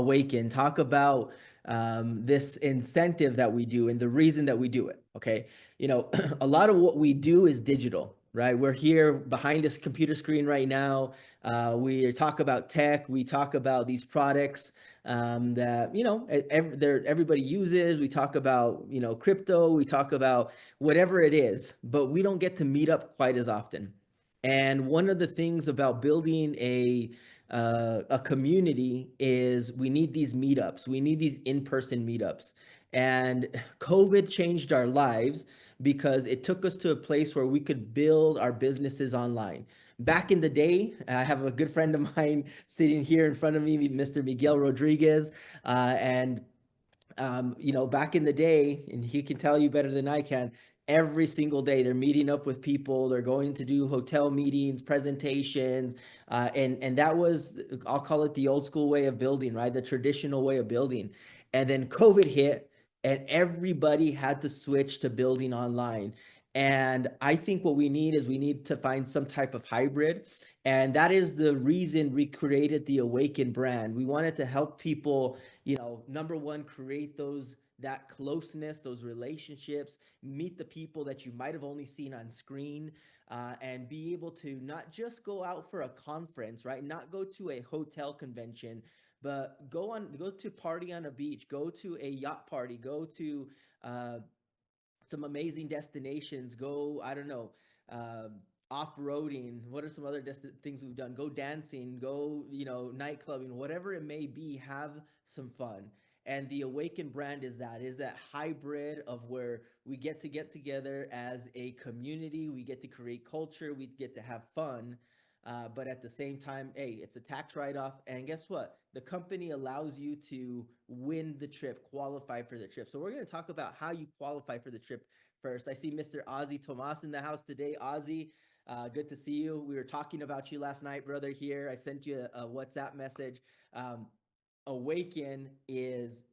Awaken, talk about this incentive that we do and the reason that we do it. Okay, you know, a lot of what we do is digital, right? We're here behind this computer screen right now. We talk about tech. We talk about these products that everybody uses. We talk about crypto. We talk about whatever it is, but we don't get to meet up quite as often. And one of the things about building a community is we need these meetups. We need these in-person meetups. And COVID changed our lives because it took us to a place where we could build our businesses online. Back in the day, I have a good friend of mine sitting here in front of me, Mr. Miguel Rodriguez, and back in the day, and he can tell you better than I can, every single day they're meeting up with people, they're going to do hotel meetings, presentations, and that was, I'll call it the old school way of building, right? The traditional way of building. And then COVID hit and everybody had to switch to building online. And I think what we need is we need to find some type of hybrid. And that is the reason we created the Awaken brand. We wanted to help people, number one, create that closeness, those relationships, meet the people that you might have only seen on screen, and be able to not just go out for a conference, right? Not go to a hotel convention, but go to party on a beach, go to a yacht party, go to some amazing destinations, go, I don't know, off-roading. What are some other things we've done? Go dancing, go, nightclubbing, whatever it may be, have some fun. And the Awaken brand is that hybrid of where we get together as a community, we get to create culture, we get to have fun, but at the same time, hey, it's a tax write-off. And guess what? The company allows you to win the trip, qualify for the trip. So we're going to talk about how you qualify for the trip first. I see Mr. Ozzy Tomas in the house today. Ozzy, good to see you. We were talking about you last night, brother, here. I sent you a WhatsApp message. Awaken is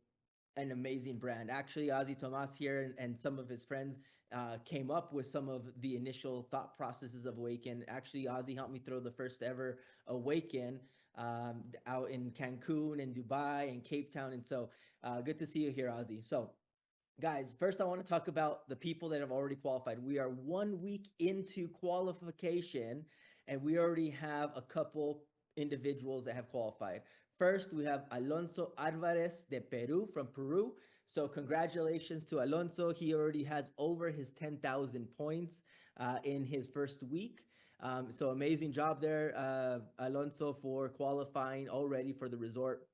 an amazing brand. Actually, Ozzy Tomas here and some of his friends came up with some of the initial thought processes of Awaken. Actually, Ozzy helped me throw the first ever Awaken out in Cancun and Dubai and Cape Town. And so good to see you here, Ozzy. So guys, first I want to talk about the people that have already qualified. We are 1 week into qualification and we already have a couple individuals that have qualified. First, we have Alonso Alvarez de Peru from Peru. So congratulations to Alonso. He already has over his 10,000 points in his first week. So amazing job there, Alonso, for qualifying already for the resort.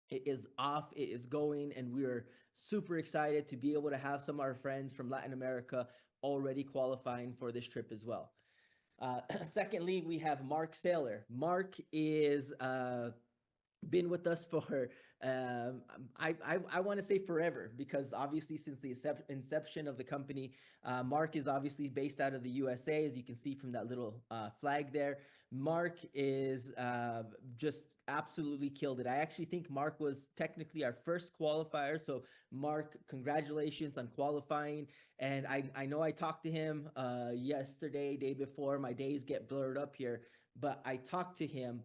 It is off, it is going, and we are super excited to be able to have some of our friends from Latin America already qualifying for this trip as well. Secondly, we have Mark Saylor. Mark is been with us for I want to say forever, because obviously since the inception of the company, Mark is obviously based out of the USA, as you can see from that little flag there. Mark is just absolutely killed it. I actually think Mark was technically our first qualifier. So Mark, congratulations on qualifying. And I know I talked to him yesterday, day before. My days get blurred up here, but I talked to him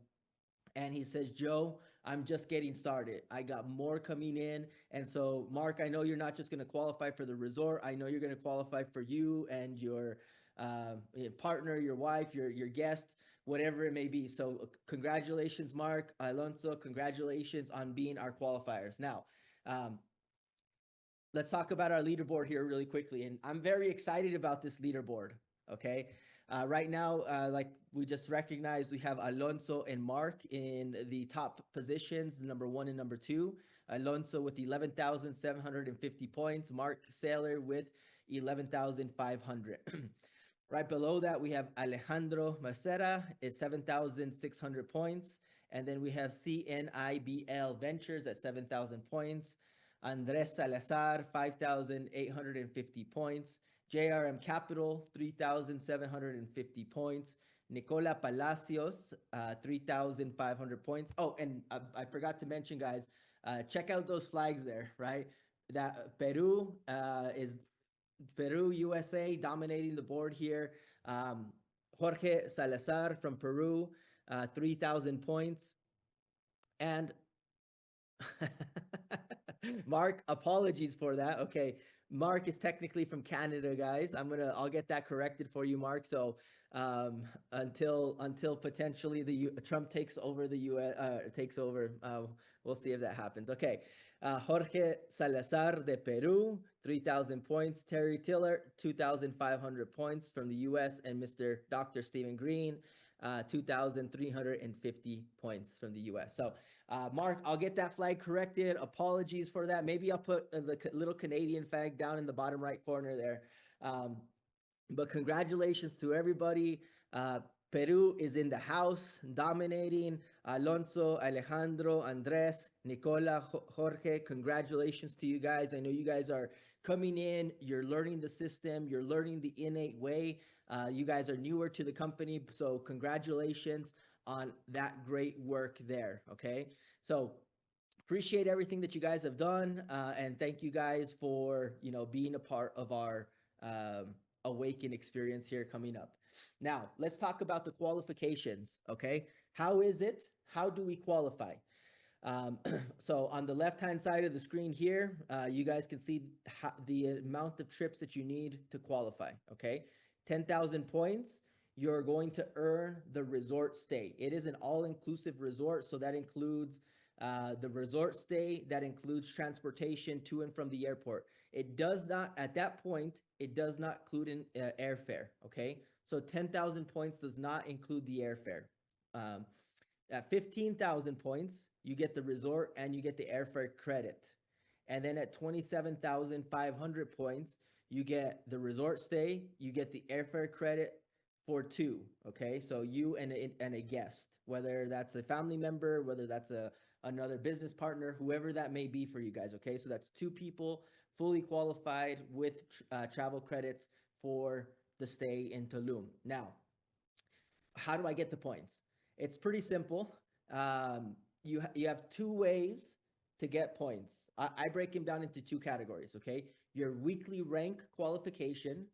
and he says, Joe, I'm just getting started. I got more coming in. And so, Mark, I know you're not just going to qualify for the resort. I know you're going to qualify for you and your partner, your wife, your guest, whatever it may be. So congratulations, Mark. Alonso, congratulations on being our qualifiers. Now, let's talk about our leaderboard here really quickly. And I'm very excited about this leaderboard, okay? Right now, like we just recognized, we have Alonso and Mark in the top positions, number 1 and number 2. Alonso with 11,750 points. Mark Saylor with 11,500. Right below that, we have Alejandro Macera at 7,600 points. And then we have CNIBL Ventures at 7,000 points. Andres Salazar, 5,850 points. JRM Capital, 3,750 points. Nicola Palacios, 3,500 points. Oh, and I forgot to mention, guys, check out those flags there, right? That Peru is Peru, USA, dominating the board here. Jorge Salazar from Peru, 3,000 points. And Mark, apologies for that. Okay. Mark is technically from Canada, guys. I'll get that corrected for you, Mark. So until potentially Trump takes over the US, takes over, we'll see if that happens. Okay. Jorge Salazar de Peru, 3,000 points. Terry Tiller, 2,500 points from the US, and Mr. Dr. Stephen Green, 2,350 points from the US. So, Mark, I'll get that flag corrected. Apologies for that. Maybe I'll put the little Canadian flag down in the bottom right corner there. But congratulations to everybody. Peru is in the house, dominating. Alonso, Alejandro, Andres, Nicola, Jorge, congratulations to you guys. I know you guys are coming in, you're learning the system, you're learning the innate way. You guys are newer to the company, so congratulations on that great work there, okay? So appreciate everything that you guys have done, and thank you guys for, being a part of our Awaken experience here coming up. Now, let's talk about the qualifications, okay? How is it? How do we qualify? So on the left-hand side of the screen here, you guys can see the amount of trips that you need to qualify, okay? 10,000 points, you're going to earn the resort stay. It is an all-inclusive resort, so that includes the resort stay, that includes transportation to and from the airport. It does not, at that point, it does not include in airfare, okay? So 10,000 points does not include the airfare. At 15,000 points, you get the resort and you get the airfare credit. And then at 27,500 points, you get the resort stay, you get the airfare credit for two, okay? So you and a guest, whether that's a family member, whether that's another business partner, whoever that may be for you guys, okay? So that's two people fully qualified with travel credits for the stay in Tulum. Now, how do I get the points? It's pretty simple. You have two ways to get points. I break them down into two categories, okay? Your weekly rank qualification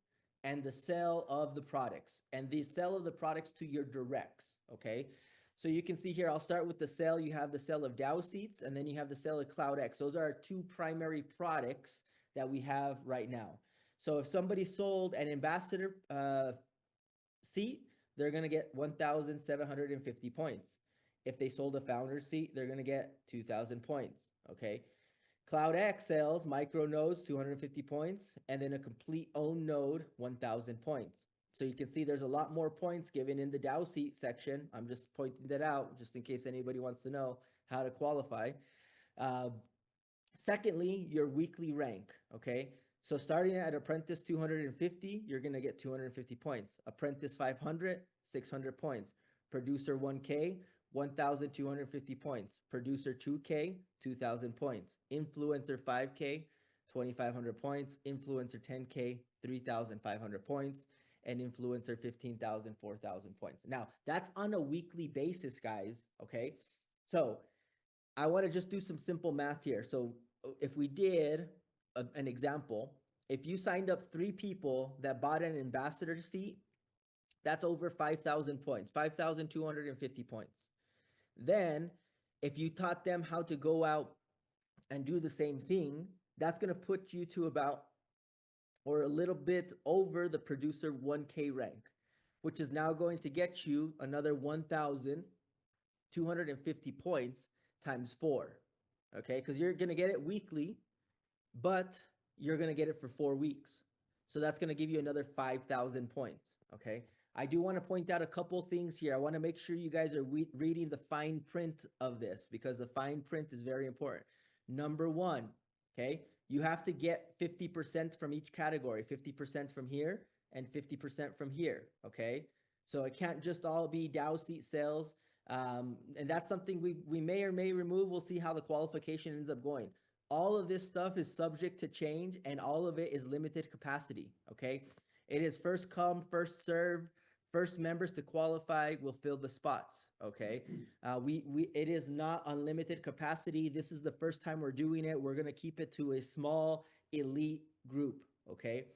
and the sale of the products, and the sale of the products to your directs, okay? So you can see here, I'll start with the sale. You have the sale of DAO seats, and then you have the sale of CLOUDX. Those are our two primary products that we have right now. So if somebody sold an ambassador seat, they're going to get 1,750 points. If they sold a founder seat, they're going to get 2,000 points, okay? CLOUDX sales, micro nodes, 250 points, and then a complete own node, 1,000 points. So you can see there's a lot more points given in the DAO seat section. I'm just pointing that out just in case anybody wants to know how to qualify. Secondly, your weekly rank, okay? So starting at apprentice 250, you're going to get 250 points. Apprentice 500, 600 points. Producer 1K, 1,250 points. Producer 2K, 2,000 points. Influencer 5K, 2,500 points. Influencer 10K, 3,500 points. And influencer 15,000, 4,000 points. Now, that's on a weekly basis, guys, okay? So I want to just do some simple math here. So if we did an example, if you signed up 3 people that bought an ambassador seat, that's over 5,000 points, 5,250 points. Then if you taught them how to go out and do the same thing, that's going to put you to about, or a little bit over the producer 1K rank, which is now going to get you another 1,250 points times 4, okay? Because you're going to get it weekly, but you're going to get it for 4 weeks. So that's going to give you another 5,000 points, okay? I do want to point out a couple things here. I want to make sure you guys are reading the fine print of this, because the fine print is very important. Number one, okay, you have to get 50% from each category, 50% from here and 50% from here, okay? So it can't just all be DAO seat sales. And that's something we may or may remove. We'll see how the qualification ends up going. All of this stuff is subject to change, and all of it is limited capacity, okay? It is first come, first served. First members to qualify will fill the spots, okay? It is not unlimited capacity. This is the first time we're doing it. We're going to keep it to a small elite group, okay?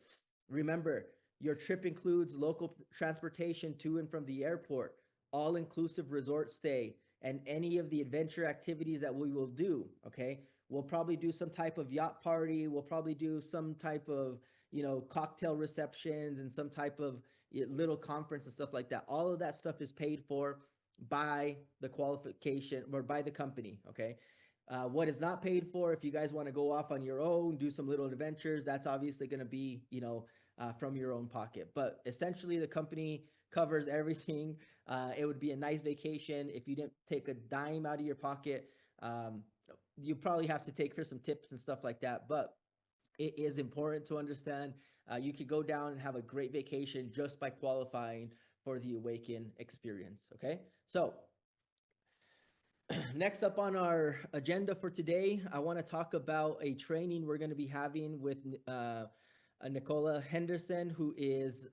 Remember, your trip includes local transportation to and from the airport, all-inclusive resort stay, and any of the adventure activities that we will do, okay? We'll probably do some type of yacht party. We'll probably do some type of, you know, cocktail receptions and some type of little conference and stuff like that. All of that stuff is paid for by the qualification or by the company, okay? What is not paid for, if you guys want to go off on your own, do some little adventures, that's obviously going to be, you know, from your own pocket. But essentially, the company covers everything. It would be a nice vacation if you didn't take a dime out of your pocket. You probably have to take for some tips and stuff like that, but it is important to understand you could go down and have a great vacation just by qualifying for the Awaken experience. Okay, so next up on our agenda for today, I want to talk about a training we're going to be having with Nicola Henderson, who is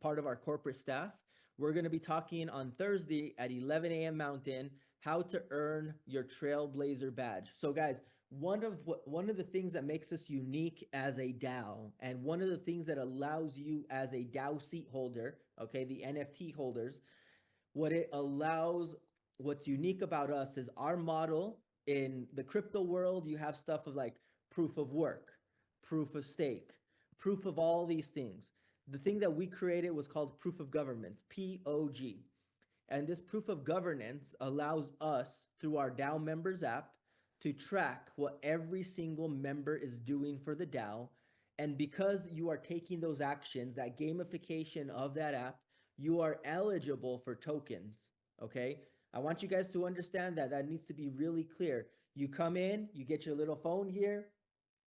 part of our corporate staff. We're going to be talking on Thursday at 11 a.m. Mountain, how to earn your Trailblazer badge. So guys, one of the things that makes us unique as a DAO, and one of the things that allows you as a DAO seat holder, okay, the NFT holders, what's unique about us is our model. In the crypto world, you have stuff of like proof of work, proof of stake, proof of all these things. The thing that we created was called proof of governance, POG. And this proof of governance allows us, through our DAO members app, to track what every single member is doing for the DAO. And because you are taking those actions, that gamification of that app, you are eligible for tokens, okay? I want you guys to understand that. That needs to be really clear. You come in, you get your little phone here,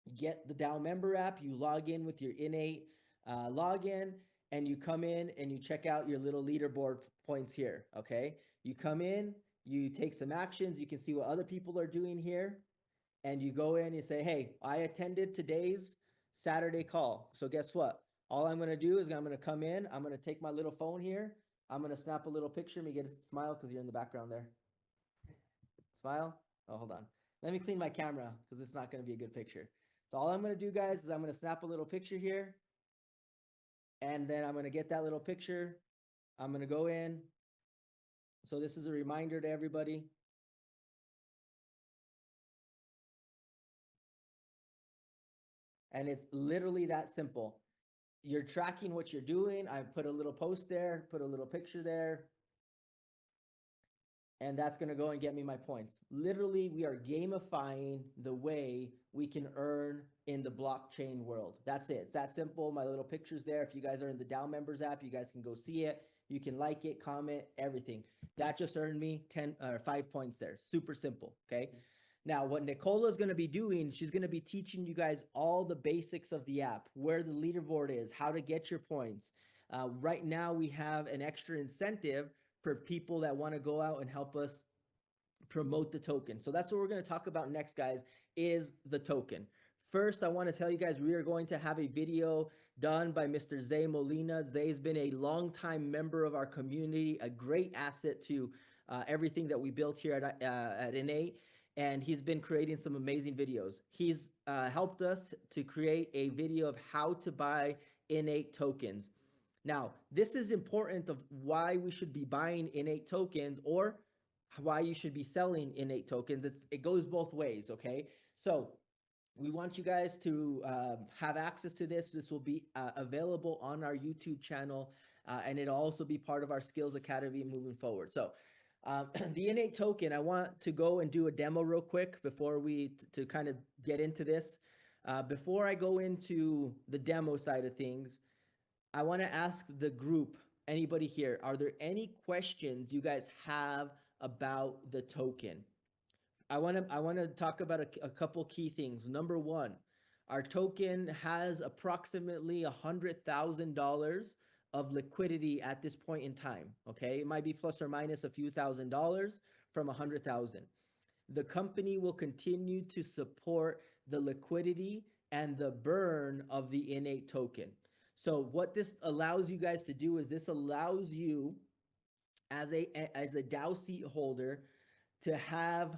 you get the DAO member app, you log in with your innate login, and you come in and you check out your little leaderboard points here, okay? You come in, you take some actions, you can see what other people are doing here, and you go in and you say, hey, I attended today's Saturday call. So guess what? All I'm gonna do is I'm gonna come in, I'm gonna take my little phone here, I'm gonna snap a little picture. Let me get a smile because you're in the background there. Smile? Oh, hold on. Let me clean my camera because it's not gonna be a good picture. So all I'm gonna do, guys, is I'm gonna snap a little picture here, and then I'm gonna get that little picture. I'm gonna go in. So this is a reminder to everybody. And it's literally that simple. You're tracking what you're doing. I put a little post there, put a little picture there, and that's going to go and get me my points. Literally, we are gamifying the way we can earn in the blockchain world. That's it. It's that simple. My little picture's there. If you guys are in the DAO members app, you guys can go see it. You can like it, comment, everything. That just earned me 10 or 5 points there. Super simple, okay? Now, what Nicola is going to be doing, she's going to be teaching you guys all the basics of the app, where the leaderboard is, how to get your points. Right now, we have an extra incentive for people that want to go out and help us promote the token. So that's what we're going to talk about next, guys, is the token. First, I want to tell you guys, we are going to have a video done by Mr. Zay Molina. Zay's been a longtime member of our community, a great asset to everything that we built here at Innate. And he's been creating some amazing videos. He's helped us to create a video of how to buy Innate tokens. Now, this is important of why we should be buying Innate tokens or why you should be selling Innate tokens. It goes both ways, okay? So we want you guys to have access to this. This will be available on our YouTube channel, and it'll also be part of our Skills Academy moving forward. So the Innate token, I want to go and do a demo real quick before to kind of get into this. Before I go into the demo side of things, I want to ask the group, anybody here, are there any questions you guys have about the token? I want to talk about a couple key things. Number one, our token has approximately $100,000 of liquidity at this point in time. Okay, it might be plus or minus a few $1,000s from 100,000. The company will continue to support the liquidity and the burn of the Innate token. So what this allows you guys to do is this allows you as a DAO seat holder to have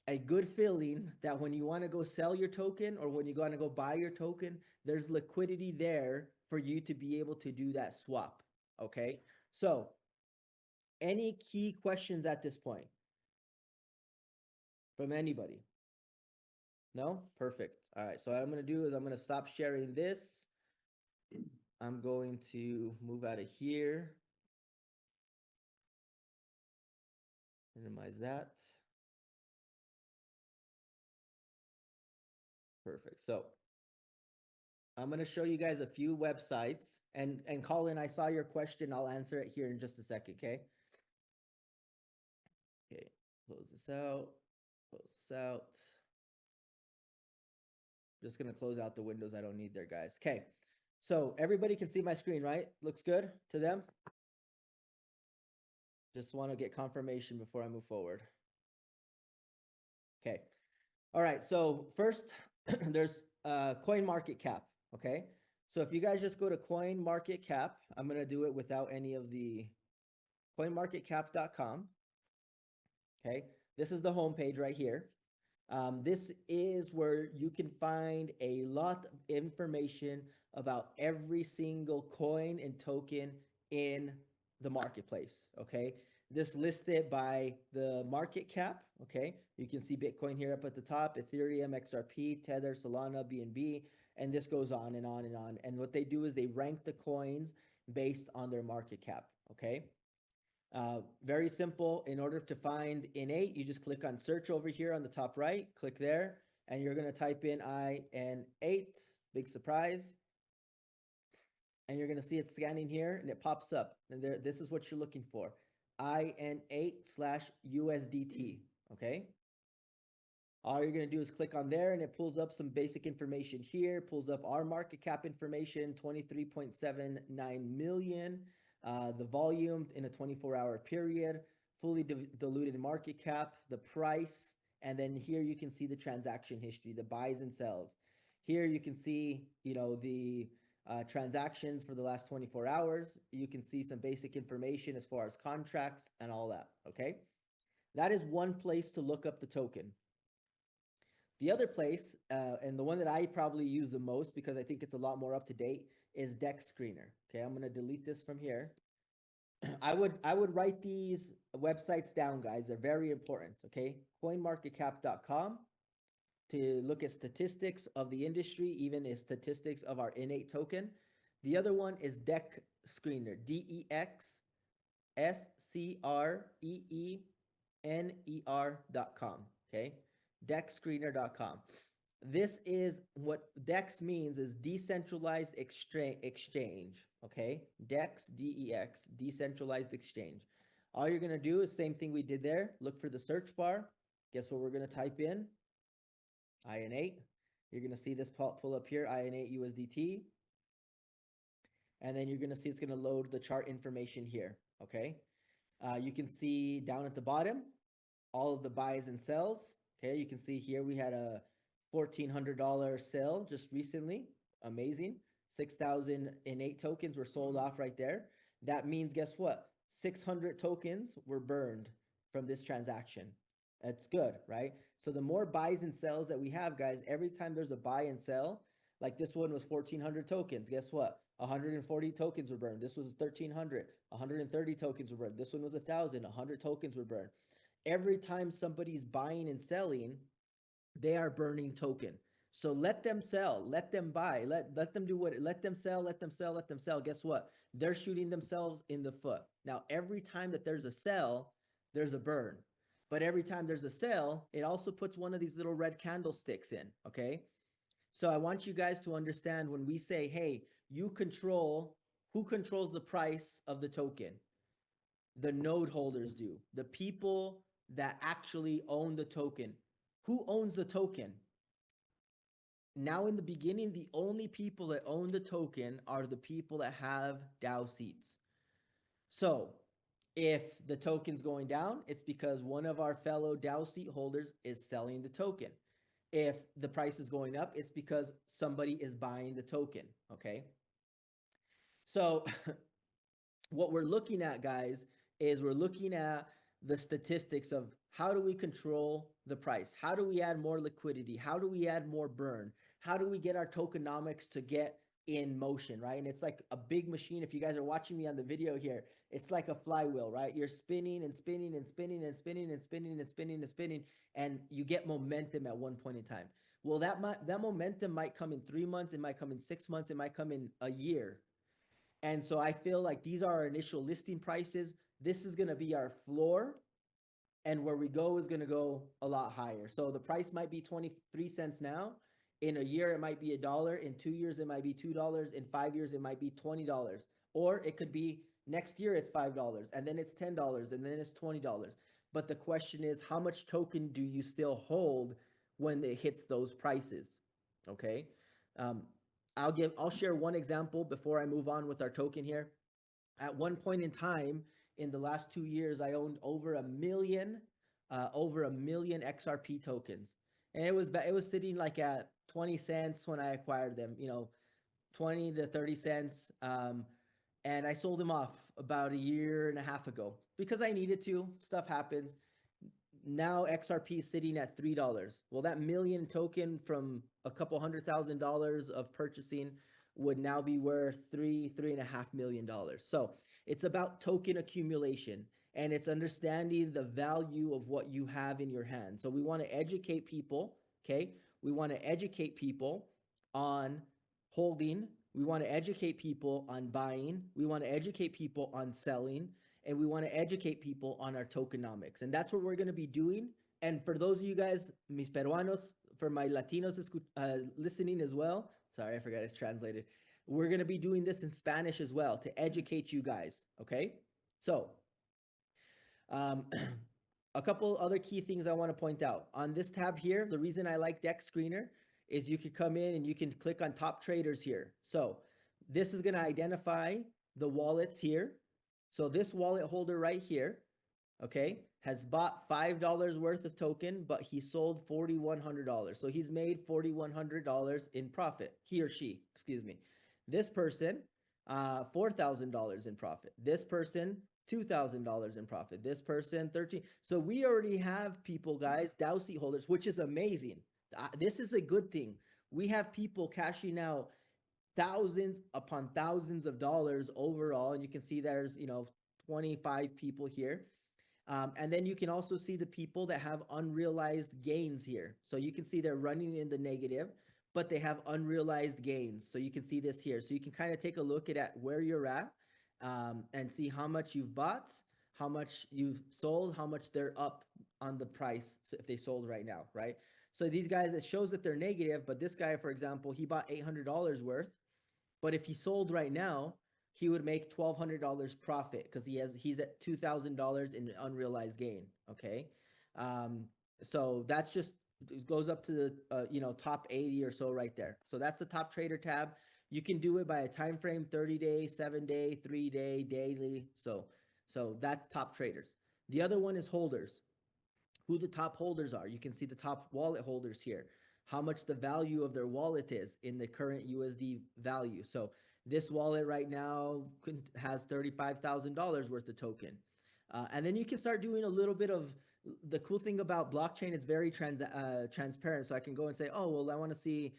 a good feeling that when you want to go sell your token or when you want to go buy your token, there's liquidity there for you to be able to do that swap. Okay, so any key questions at this point? from anybody? No? Perfect. All right. So what I'm going to do is I'm going to stop sharing this. I'm going to move out of here. Minimize that. Perfect. So I'm going to show you guys a few websites. And Colin, I saw your question. I'll answer it here in just a second, okay? Okay, close this out. Close this out. Just going to close out the windows I don't need there, guys. Okay, so everybody can see my screen, right? Looks good to them? Just want to get confirmation before I move forward. Okay. All right. So first, there's coin market cap. Okay. So if you guys just go to coin market cap, I'm going to do it without any of the coinmarketcap.com. Okay. This is the homepage right here. This is where you can find a lot of information about every single coin and token in the marketplace. Okay. This listed by the market cap. Okay. You can see Bitcoin here up at the top, Ethereum, XRP, Tether, Solana, BNB, and this goes on and on and on. And what they do is they rank the coins based on their market cap. Okay. Very simple. In order to find innate, you just click on search over here on the top right, click there, and you're going to type in IN8, big surprise. And you're going to see it scanning here and it pops up. And there, this is what you're looking for. IN8/USDT. Okay. All you're going to do is click on there and it pulls up some basic information here, pulls up our market cap information, 23.79 million. The volume in a 24-hour period, fully diluted market cap, the price, and then here you can see the transaction history, the buys and sells. Here you can see, you know, the transactions for the last 24 hours. You can see some basic information as far as contracts and all that, okay? That is one place to look up the token. The other place, and the one that I probably use the most because I think it's a lot more up to date, is DEX Screener. Okay, I'm going to delete this from here. I would write these websites down, guys. They're very important. Okay, coinmarketcap.com to look at statistics of the industry, even the statistics of our innate token. The other one is DEX Screener, DEXSCREENER.com. Okay, DEXscreener.com. This is what DEX means, is decentralized exchange. Okay, DEX, DEX, decentralized exchange. All you're going to do is same thing we did there. Look for the search bar. Guess what we're going to type in? IN8. You're going to see this pull up here, IN8 USDT. And then you're going to see it's going to load the chart information here. Okay. You can see down at the bottom all of the buys and sells. Okay, you can see here we had a $1,400 sale just recently. Amazing. 6,000 innate tokens were sold off right there. That means, guess what? 600 tokens were burned from this transaction. That's good, right? So the more buys and sells that we have, guys, every time there's a buy and sell, like this one was 1,400 tokens. Guess what? 140 tokens were burned. This was 1,300. 130 tokens were burned. This one was 1,000. 100 tokens were burned. Every time somebody's buying and selling, they are burning token. So let them sell, let them buy, let them do what, let them sell, let them sell, let them sell. Guess what? They're shooting themselves in the foot. Now, every time that there's a sell, there's a burn. But every time there's a sell, it also puts one of these little red candlesticks in, okay? So I want you guys to understand when we say, hey, you control, who controls the price of the token? The node holders do. The people that actually own the token. Who owns the token? Now in the beginning, the only people that own the token are the people that have DAO seats. So if the token's going down, it's because one of our fellow DAO seat holders is selling the token. If the price is going up, it's because somebody is buying the token, okay? So what we're looking at, guys, is we're looking at the statistics of how do we control the price? How do we add more liquidity? How do we add more burn? How do we get our tokenomics to get in motion, right? And it's like a big machine. If you guys are watching me on the video here, It's like a flywheel, right? You're spinning and spinning and spinning and spinning and spinning and spinning and spinning, and you get momentum at one point in time. Well, that momentum might come in 3 months, it might come in 6 months, it might come in a year. And so I feel like these are our initial listing prices. This is going to be our floor, and where we go is going to go a lot higher. So the price might be 23 cents now. In a year, it might be $1. In 2 years, it might be $2. In 5 years, it might be $20. Or it could be next year, it's $5, and then it's $10, and then it's $20. But the question is, how much token do you still hold when it hits those prices? Okay. I'll share one example before I move on with our token here. At one point in time in the last 2 years, I owned over a million XRP tokens, and it was sitting like at 20 cents when I acquired them. 20 to 30 cents. And I sold them off about a year and a half ago because I needed to. Stuff happens. Now XRP is sitting at $3. Well, that million token from a couple $100,000 of purchasing would now be worth $3.5 million. So it's about token accumulation, and it's understanding the value of what you have in your hand. So we want to educate people. Okay. We want to educate people on holding. We want to educate people on buying. We want to educate people on selling, and we want to educate people on our tokenomics. And that's what we're going to be doing. And for those of you guys, mis peruanos, for my Latinos listening as well, sorry, I forgot it's translated. We're going to be doing this in Spanish as well to educate you guys. Okay. So, a couple other key things I want to point out on this tab here. The reason I like Deck Screener is you could come in and you can click on top traders here. So this is going to identify the wallets here. So this wallet holder right here, okay, has bought $5 worth of token, but he sold $4,100. So he's made $4,100 in profit. He or she, excuse me. This person, $4,000 in profit. This person, $2,000 in profit. This person, 13. So we already have people, guys, DAO seat holders, which is amazing. This is a good thing. We have people cashing out thousands upon thousands of dollars overall. And you can see there's, 25 people here. And then you can also see the people that have unrealized gains here. So you can see they're running in the negative, but they have unrealized gains. So you can see this here. So you can kind of take a look at where you're at and see how much you've bought, how much you've sold, how much they're up on the price if they sold right now, right? So these guys, it shows that they're negative, but this guy, for example, he bought $800 worth, but if he sold right now, he would make $1,200 profit because he's at $2,000 in unrealized gain. Okay. So that's just, it goes up to the, top 80 or so right there. So that's the top trader tab. You can do it by a time frame, 30-day, 7-day, 3-day, daily. So that's top traders. The other one is holders. Who the top holders are. You can see the top wallet holders here, how much the value of their wallet is in the current USD value. So this wallet right now has $35,000 worth of token. And then you can start doing a little bit of, the cool thing about blockchain, it's very transparent. So I can go and say, oh, well, I want to see,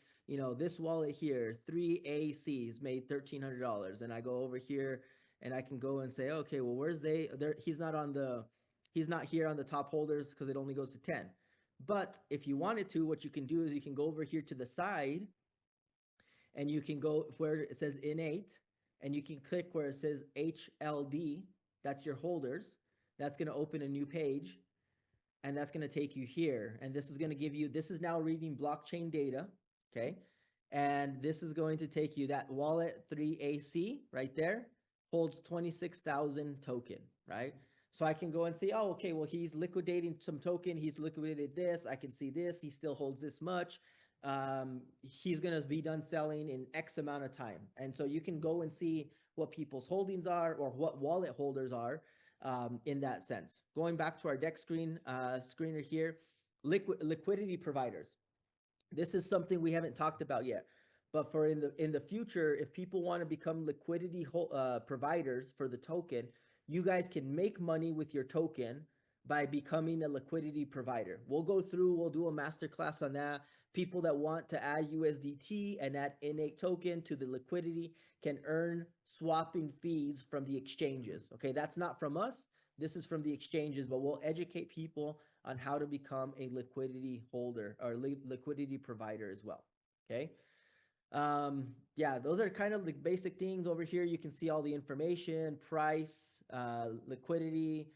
this wallet here, 3ACs made $1,300. And I go over here and I can go and say, okay, well, where's he's not here on the top holders because it only goes to 10. But if you wanted to, what you can do is you can go over here to the side and you can go where it says innate and you can click where it says HLD. That's your holders. That's going to open a new page and that's going to take you here. And this is going to give you, this is now reading blockchain data. Okay. And this is going to take you, that wallet 3AC right there holds 26,000 token, right? So I can go and say, oh, okay, well, he's liquidating some token. He's liquidated this. I can see this. He still holds this much. He's going to be done selling in X amount of time. And so you can go and see what people's holdings are or what wallet holders are in that sense. Going back to our deck screener here, liquidity providers. This is something we haven't talked about yet. But for in the future, if people want to become liquidity providers for the token, you guys can make money with your token by becoming a liquidity provider. We'll go through, we'll do a masterclass on that. People that want to add USDT and add innate token to the liquidity can earn swapping fees from the exchanges. Okay, that's not from us. This is from the exchanges, but we'll educate people on how to become a liquidity holder or liquidity provider as well. Okay. Yeah, those are kind of the basic things over here. You can see all the information, price, liquidity,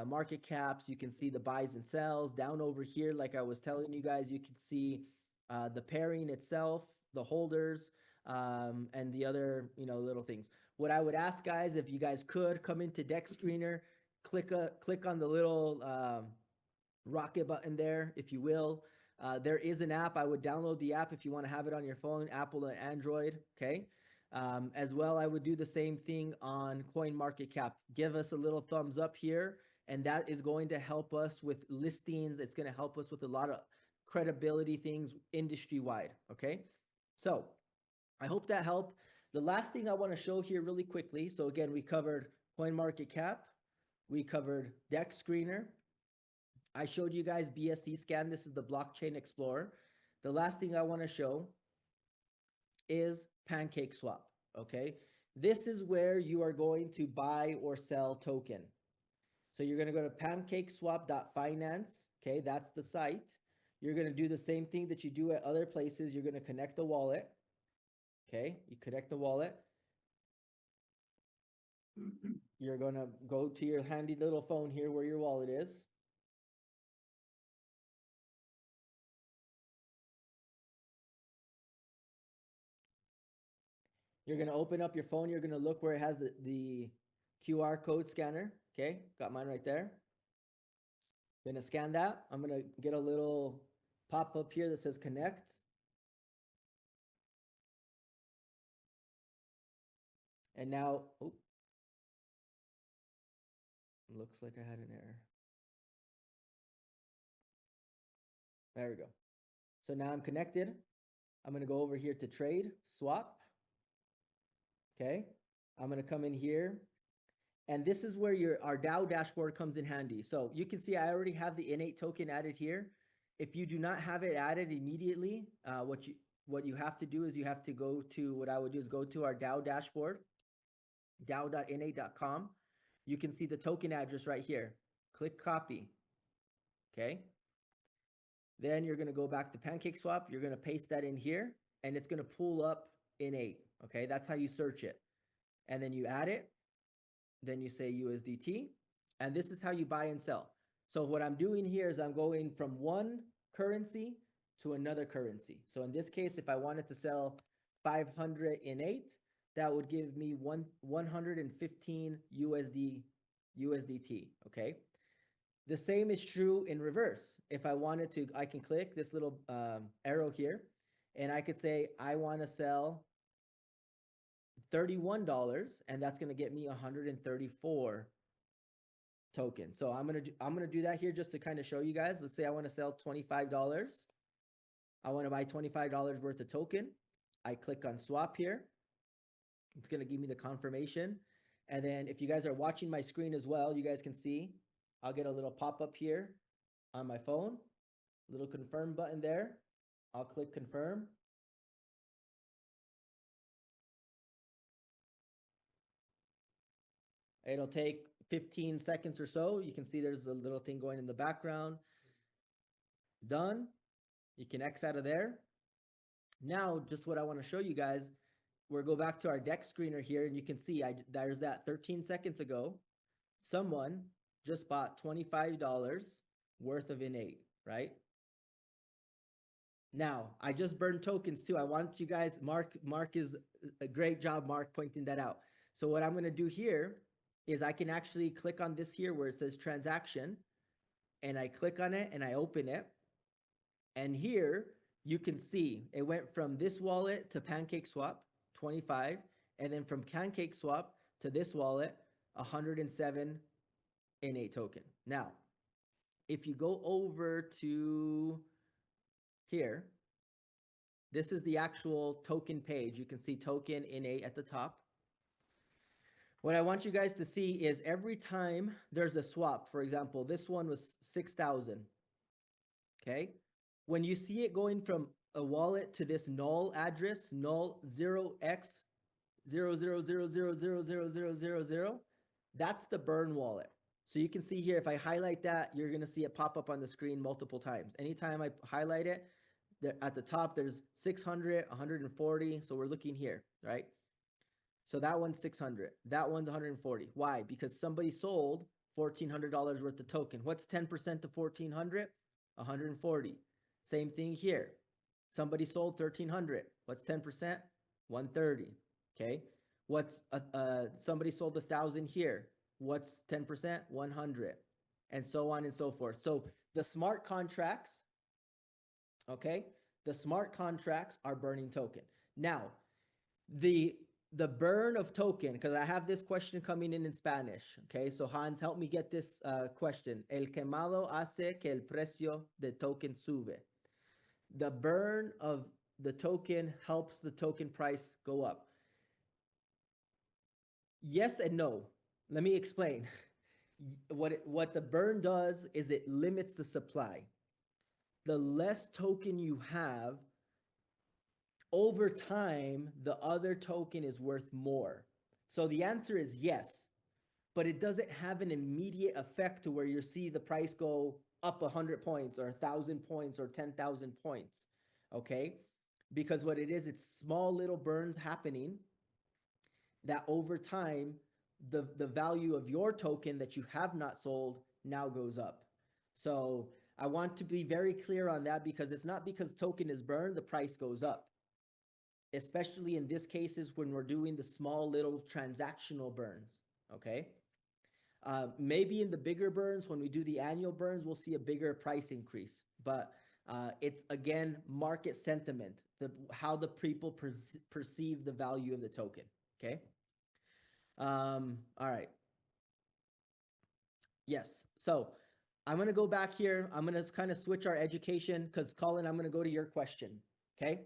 market caps. You can see the buys and sells down over here. Like I was telling you guys, you can see the pairing itself, the holders, and the other, little things. What I would ask guys, if you guys could come into Deck Screener, click on the little rocket button there, if you will. There is an app. I would download the app if you want to have it on your phone, Apple and Android. Okay. As well, I would do the same thing on CoinMarketCap. Give us a little thumbs up here, and that is going to help us with listings. It's going to help us with a lot of credibility things industry wide. Okay. So I hope that helped. The last thing I want to show here really quickly. So again, we covered CoinMarketCap. We covered Deck Screener. I showed you guys BSC scan. This is the Blockchain Explorer. The last thing I want to show is Pancake Swap. Okay. This is where you are going to buy or sell token. So you're going to go to pancakeswap.finance. Okay. That's the site. You're going to do the same thing that you do at other places. You're going to connect the wallet. Okay. You connect the wallet. You're going to go to your handy little phone here where your wallet is. You're going to open up your phone. You're going to look where it has the QR code scanner. Okay, got mine right there. Going to scan that. I'm going to get a little pop-up here that says connect. And now, oh, looks like I had an error. There we go. So now I'm connected. I'm going to go over here to trade, swap. Okay, I'm going to come in here. And this is where our DAO dashboard comes in handy. So you can see I already have the innate token added here. If you do not have it added immediately, what you have to do is you have to go to, what I would do is go to our DAO dashboard, dao.innate.com. You can see the token address right here. Click copy. Okay. Then you're going to go back to PancakeSwap. You're going to paste that in here, and it's going to pull up innate. Okay. That's how you search it. And then you add it. Then you say USDT, and this is how you buy and sell. So what I'm doing here is I'm going from one currency to another currency. So in this case, if I wanted to sell 500 innate, that would give me 115 USDT. Okay. The same is true in reverse. If I wanted to, I can click this little arrow here, and I could say I want to sell $31, and that's going to get me 134 tokens. So I'm going to do that here just to kind of show you guys. Let's say I want to sell $25. I want to buy $25 worth of token. I click on swap here. It's going to give me the confirmation. And then if you guys are watching my screen as well, you guys can see I'll get a little pop-up here on my phone, little confirm button there. I'll click confirm. It'll take 15 seconds or so. You can see there's a little thing going in the background. Done. You can X out of there. Now, just what I want to show you guys, we'll go back to our deck screener here, and you can see there's that 13 seconds ago. Someone just bought $25 worth of innate, right? Now, I just burned tokens too. I want you guys, Mark is a great job, Mark, pointing that out. So what I'm going to do here is I can actually click on this here where it says transaction, and I click on it and I open it. And here you can see it went from this wallet to PancakeSwap, 25, and then from PancakeSwap to this wallet, 107 innate token. Now, if you go over to here, this is the actual token page. You can see token innate at the top. What I want you guys to see is every time there's a swap, for example, this one was 6,000. Okay. When you see it going from a wallet to this null address, null 0x 0.000000000, that's the burn wallet. So you can see here, if I highlight that, you're going to see it pop up on the screen multiple times. Anytime I highlight it, there, at the top, there's 600, 140. So we're looking here, right? So that one's 600. That one's 140. Why? Because somebody sold $1,400 worth of token. What's 10% of 1,400? 140. Same thing here. Somebody sold 1,300. What's 10%? 130. Okay. What's somebody sold 1,000 here? What's 10%? 100, and so on and so forth. So the smart contracts, okay, the smart contracts are burning token. Now, the burn of token, because I have this question coming in Spanish. Okay, so Hans, help me get this question. El quemado hace que el precio de token sube. The burn of the token helps the token price go up. Yes and no. Let me explain. What the burn does is it limits the supply. The less token you have, over time, the other token is worth more. So the answer is yes, but it doesn't have an immediate effect to where you see the price go up 100 points or 1,000 points or 10,000 points, okay? Because what it is, it's small little burns happening that over time, the value of your token that you have not sold now goes up. So I want to be very clear on that, because it's not because token is burned, the price goes up. Especially in this cases when we're doing the small little transactional burns, okay? Maybe in the bigger burns, when we do the annual burns, we'll see a bigger price increase. But it's, again, market sentiment, how the people perceive the value of the token, okay? All right. Yes, so I'm going to go back here. I'm going to kind of switch our education, because Colin, I'm going to go to your question, okay?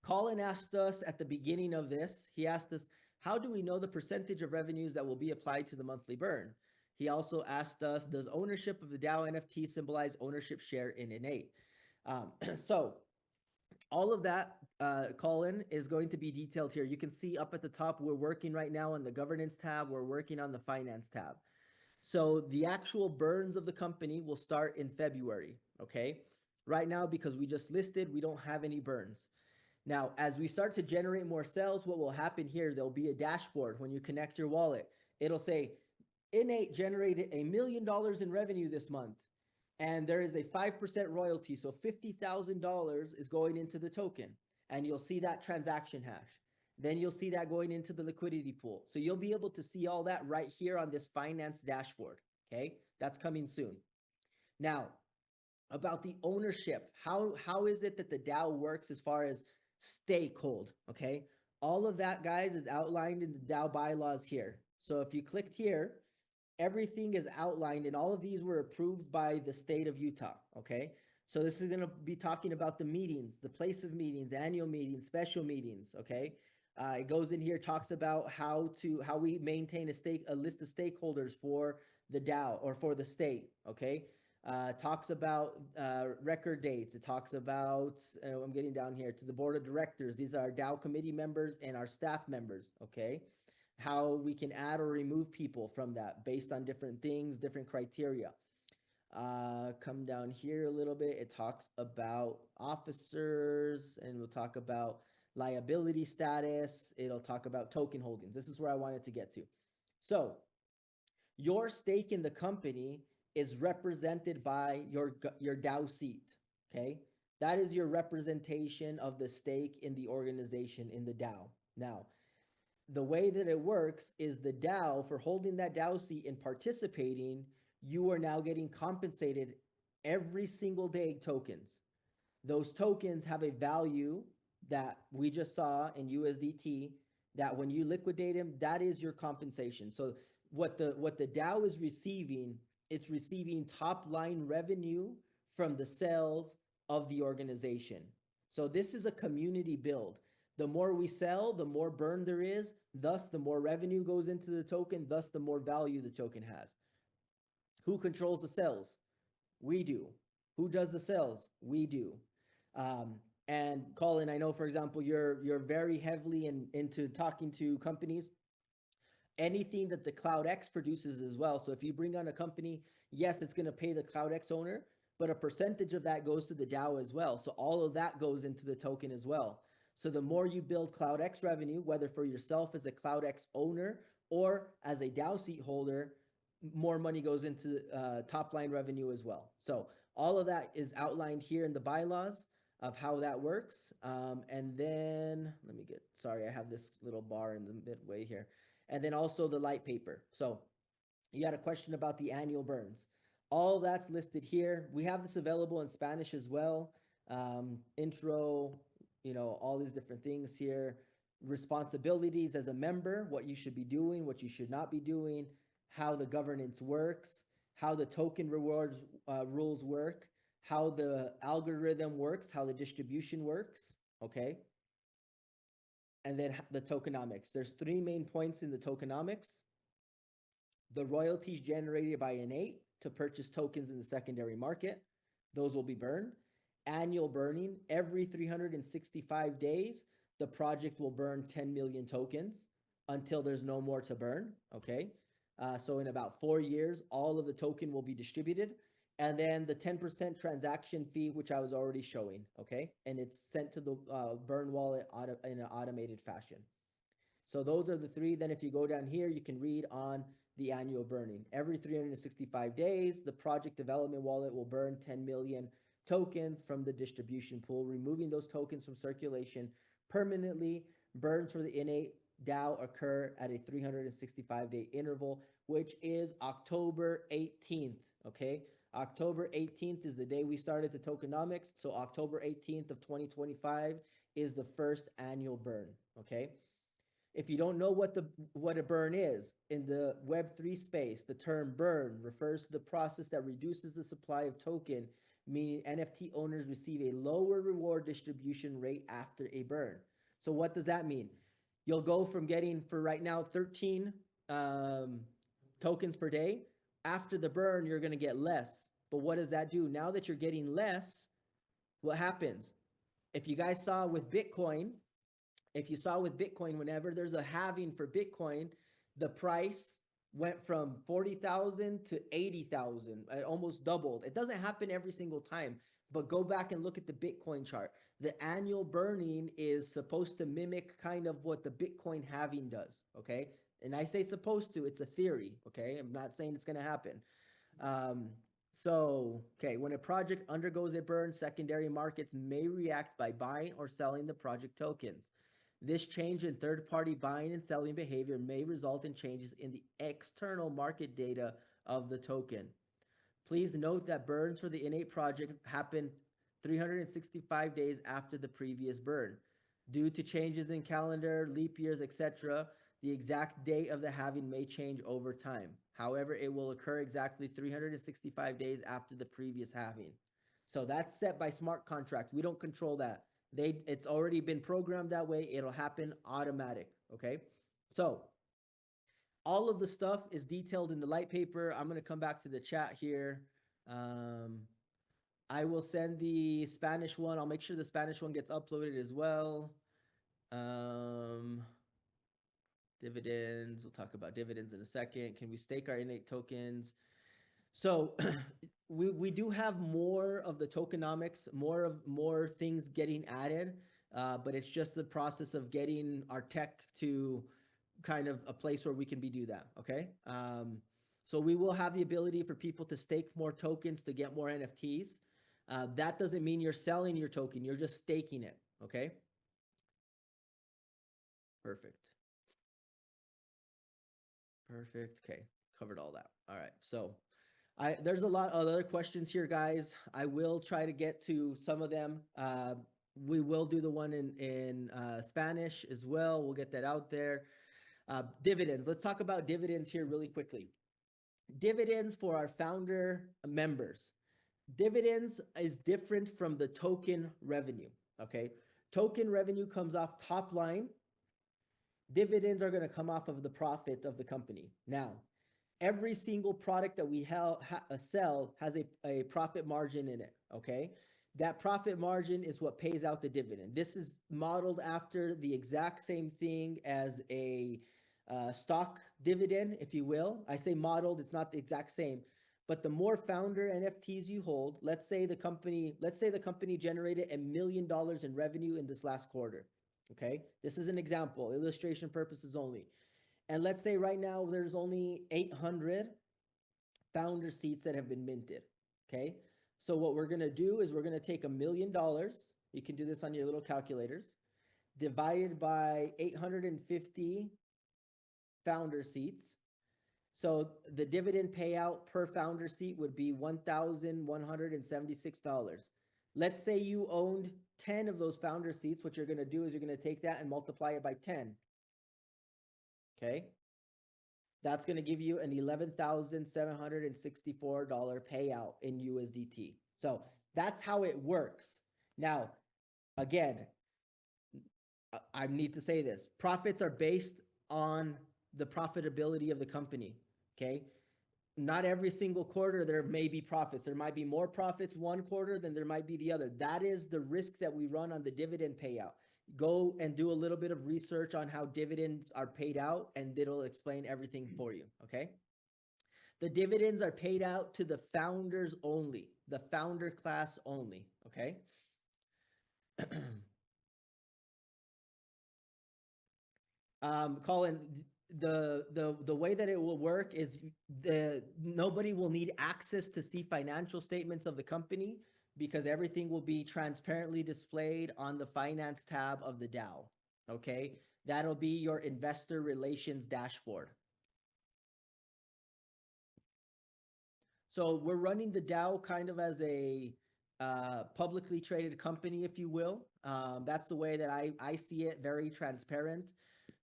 Colin asked us at the beginning of this, he asked us, how do we know the percentage of revenues that will be applied to the monthly burn? He also asked us, does ownership of the DAO NFT symbolize ownership share in Innate? So all of that, Colin, is going to be detailed here. You can see up at the top, we're working right now on the governance tab. We're working on the finance tab. So the actual burns of the company will start in February, okay? Right now, because we just listed, we don't have any burns. Now, as we start to generate more sales, what will happen here, there'll be a dashboard when you connect your wallet. It'll say, Innate generated $1 million in revenue this month, and there is a 5% royalty, so $50,000 is going into the token, and you'll see that transaction hash. Then you'll see that going into the liquidity pool. So you'll be able to see all that right here on this finance dashboard, okay? That's coming soon. Now, about the ownership, how is it that the DAO works as far as stakehold, okay? All of that, guys, is outlined in the DAO bylaws here. So if you clicked here, everything is outlined, and all of these were approved by the state of Utah, okay? So this is going to be talking about the meetings, the place of meetings, annual meetings, special meetings, okay? It goes in here, talks about how we maintain a list of stakeholders for the DAO or for the state, okay? Talks about record dates. It talks about, I'm getting down here to the board of directors. These are our DAO committee members and our staff members, okay? How we can add or remove people from that based on different things, different criteria. Come down here a little bit. It talks about officers, and we'll talk about liability status. It'll talk about token holdings. This is where I wanted to get to. So your stake in the company is represented by your DAO seat, okay? That is your representation of the stake in the organization, in the DAO. Now, the way that it works is the DAO, for holding that DAO seat and participating, you are now getting compensated every single day tokens. Those tokens have a value that we just saw in USDT, that when you liquidate them, that is your compensation. So what the DAO is receiving, it's receiving top line revenue from the sales of the organization. So this is a community build. The more we sell, the more burn there is, thus the more revenue goes into the token, thus the more value the token has. Who controls the sales? We do. Who does the sales? We do. And And Colin, I know, for example, you're very heavily into talking to companies. Anything that the CLOUDX produces as well. So if you bring on a company, yes, it's going to pay the CLOUDX owner, but a percentage of that goes to the DAO as well. So all of that goes into the token as well. So the more you build CLOUDX revenue, whether for yourself as a CLOUDX owner or as a DAO seat holder, more money goes into top line revenue as well. So all of that is outlined here in the bylaws of how that works. And then let me get, sorry, I have this little bar in the midway here. And then also the light paper. So you had a question about the annual burns. All that's listed here. We have this available in Spanish as well. Intro, you know, all these different things here. Responsibilities as a member, what you should be doing, what you should not be doing, how the governance works, how the token rewards rules work, how the algorithm works, how the distribution works, okay? And then the tokenomics. There's 3 main points in the tokenomics. The royalties generated by Innate to purchase tokens in the secondary market, those will be burned. Annual burning, every 365 days, the project will burn 10 million tokens until there's no more to burn, okay? So in about 4 years, all of the token will be distributed. And then the 10% transaction fee, which I was already showing, okay? And it's sent to the burn wallet in an automated fashion. So those are the 3. Then if you go down here, you can read on the annual burning. Every 365 days, the project development wallet will burn 10 million tokens from the distribution pool, removing those tokens from circulation permanently. Burns for the Innate DAO occur at a 365-day interval, which is October 18th, okay? October 18th is the day we started the tokenomics. So October 18th of 2025 is the first annual burn, okay? If you don't know what a burn is, in the Web3 space, the term burn refers to the process that reduces the supply of token, meaning NFT owners receive a lower reward distribution rate after a burn. So what does that mean? You'll go from getting, for right now, 13 tokens per day. After the burn, you're going to get less. But what does that do? Now that you're getting less, what happens? If you guys saw with Bitcoin, whenever there's a halving for Bitcoin, the price went from 40,000 to 80,000. It almost doubled. It doesn't happen every single time, but go back and look at the Bitcoin chart. The annual burning is supposed to mimic kind of what the Bitcoin halving does, okay? And I say supposed to, it's a theory, okay? I'm not saying it's going to happen. Okay, when a project undergoes a burn, secondary markets may react by buying or selling the project tokens. This change in third-party buying and selling behavior may result in changes in the external market data of the token. Please note that burns for the Innate project happen 365 days after the previous burn. Due to changes in calendar, leap years, etc., the exact date of the halving may change over time. However, it will occur exactly 365 days after the previous halving. So that's set by smart contract. We don't control that. It's already been programmed that way. It'll happen automatic, okay? So all of the stuff is detailed in the light paper. I'm going to come back to the chat here. I will send the Spanish one. I'll make sure the Spanish one gets uploaded as well. Dividends. We'll talk about dividends in a second. Can we stake our Innate tokens? So we do have more of the tokenomics, more things getting added, but it's just the process of getting our tech to kind of a place where we can do that, okay? So we will have the ability for people to stake more tokens to get more NFTs. That doesn't mean you're selling your token, you're just staking it, okay? Perfect. Okay, covered all that. All right, so there's a lot of other questions here, guys. I will try to get to some of them. We will do the one in Spanish as well. We'll get that out there. Dividends. Let's talk about dividends here really quickly. Dividends for our founder members. Dividends is different from the token revenue, okay? Token revenue comes off top line. Dividends are going to come off of the profit of the company. Now, every single product that we sell has a profit margin in it, okay? That profit margin is what pays out the dividend. This is modeled after the exact same thing as a stock dividend, if you will. I say modeled, it's not the exact same, but the more founder NFTs you hold, let's say the company generated $1 million in revenue in this last quarter. Okay, this is an example, illustration purposes only. And let's say right now there's only 800 founder seats that have been minted. Okay, so what we're gonna do is we're gonna take $1 million. You can do this on your little calculators, divided by 850 founder seats. So the dividend payout per founder seat would be $1,176. Let's say you owned 10 of those founder seats. What you're going to do is you're going to take that and multiply it by 10. Okay. That's going to give you an $11,764 payout in USDT. So that's how it works. Now, again, I need to say this. Profits are based on the profitability of the company, okay? Not every single quarter there may be profits. There might be more profits one quarter than there might be the other. That is the risk that we run on the dividend payout. Go and do a little bit of research on how dividends are paid out, and it'll explain everything for you, okay? The dividends are paid out to the founders only, the founder class only, okay? Colin, the way that it will work is nobody will need access to see financial statements of the company, because everything will be transparently displayed on the finance tab of the DAO. Okay, that'll be your investor relations dashboard. So we're running the DAO kind of as a publicly traded company, if you will. That's the way that I see it, very transparent.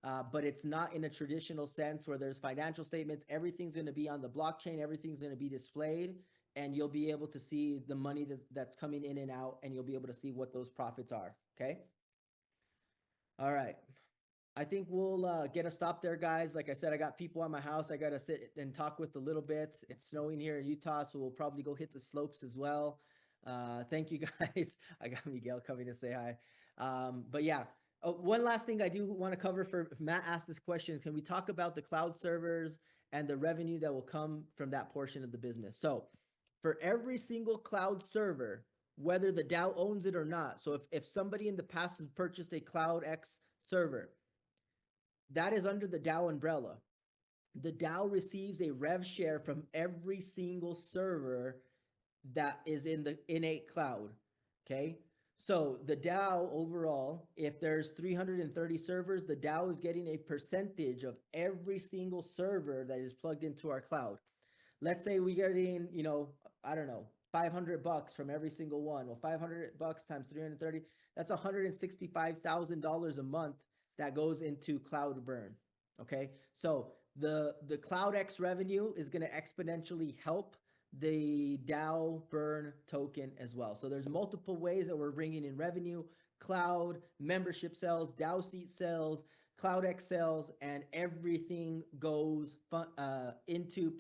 But it's not in a traditional sense where there's financial statements. Everything's going to be on the blockchain. Everything's going to be displayed, and you'll be able to see the money that's coming in and out, and you'll be able to see what those profits are. Okay. All right. I think we'll get a stop there, guys. Like I said, I got people at my house I got to sit and talk with a little bit. It's snowing here in Utah, so we'll probably go hit the slopes as well. Thank you, guys. I got Miguel coming to say hi. But yeah. Oh, one last thing I do want to cover, for Matt asked this question, can we talk about the cloud servers and the revenue that will come from that portion of the business? So for every single cloud server, whether the DAO owns it or not, so if somebody in the past has purchased a CLOUDX server, that is under the DAO umbrella. The DAO receives a rev share from every single server that is in the innate cloud, okay? So the DAO overall, if there's 330 servers, the DAO is getting a percentage of every single server that is plugged into our cloud. Let's say we get in, you know, I don't know, $500 from every single one. Well, $500 times 330, that's $165,000 a month that goes into cloud burn. Okay, so the CLOUDX revenue is going to exponentially help the DAO burn token as well. So there's multiple ways that we're bringing in revenue: cloud, membership sales, DAO seat sales, CLOUDX sales, and everything goes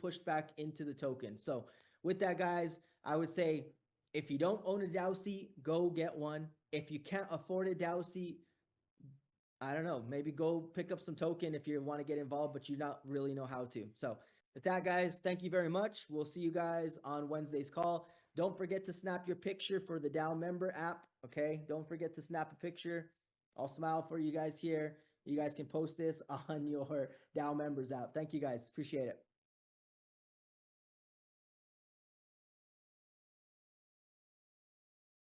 pushed back into the token. So with that, guys, I would say if you don't own a DAO seat, go get one. If you can't afford a DAO seat, I don't know, maybe go pick up some token if you want to get involved, but you not really know how to. So with that, guys, thank you very much. We'll see you guys on Wednesday's call. Don't forget to snap your picture for the DAO member app, okay? Don't forget to snap a picture. I'll smile for you guys here. You guys can post this on your DAO members app. Thank you, guys. Appreciate it.